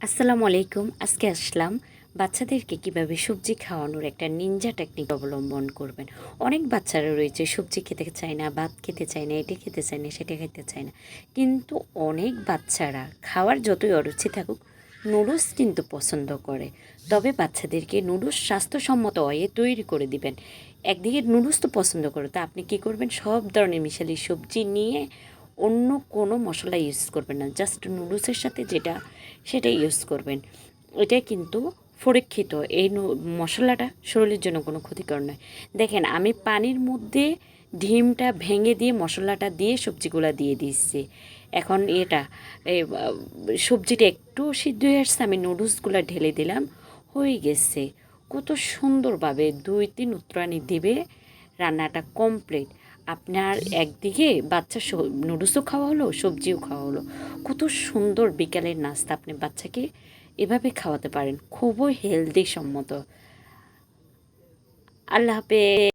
আসসালামু আলাইকুম। আজকে আসলাম বাচ্চাদেরকে কিভাবে সবজি খাওয়ানোর একটা নিনজা টেকনিক অবলম্বন করবেন। অনেক বাচ্চারা রয়েছে সবজি খেতে চায় না, ভাত খেতে চায় না, এটা খেতে চায় না, সেটা খেতে চায় না। কিন্তু অনেক বাচ্চারা খাওয়ার যতই অরুচি থাকুক নুডলস কিন্তু পছন্দ করে। তবে বাচ্চাদেরকে নুডলস স্বাস্থ্যসম্মত ওয়ে তৈরি করে দিবেন। একদিকে নুডলস তো পছন্দ করে, তো আপনি কী করবেন, সব ধরনের মিশালি সবজি নিয়ে অন্য কোনো মশলা ইউজ করবেন না, জাস্ট নুডলসের সাথে যেটা সেটা ইউজ করবেন। এটা কিন্তু পরীক্ষিত, এই মশলাটা শরীরের জন্য কোনো ক্ষতিকর নয়। দেখেন আমি পানির মধ্যে ডিমটা ভেঙে দিয়ে মশলাটা দিয়ে সবজিগুলো দিয়ে দিচ্ছি। এখন সবজিটা একটু সিদ্ধ হয়ে আসছে, আমি নুডলসগুলো ঢেলে দিলাম, হয়ে গেছে। কত সুন্দরভাবে 2-3 উতরানি দিবে, রান্নাটা কমপ্লিট। আপনার একদিকে বাচ্চা নুডলসও খাওয়া হলো, সবজিও খাওয়া হলো। কত সুন্দর বিকালের নাস্তা আপনি বাচ্চাকে এভাবে খাওয়াতে পারেন, খুবই হেলদি সম্মত। আল্লাহ হাফেজ।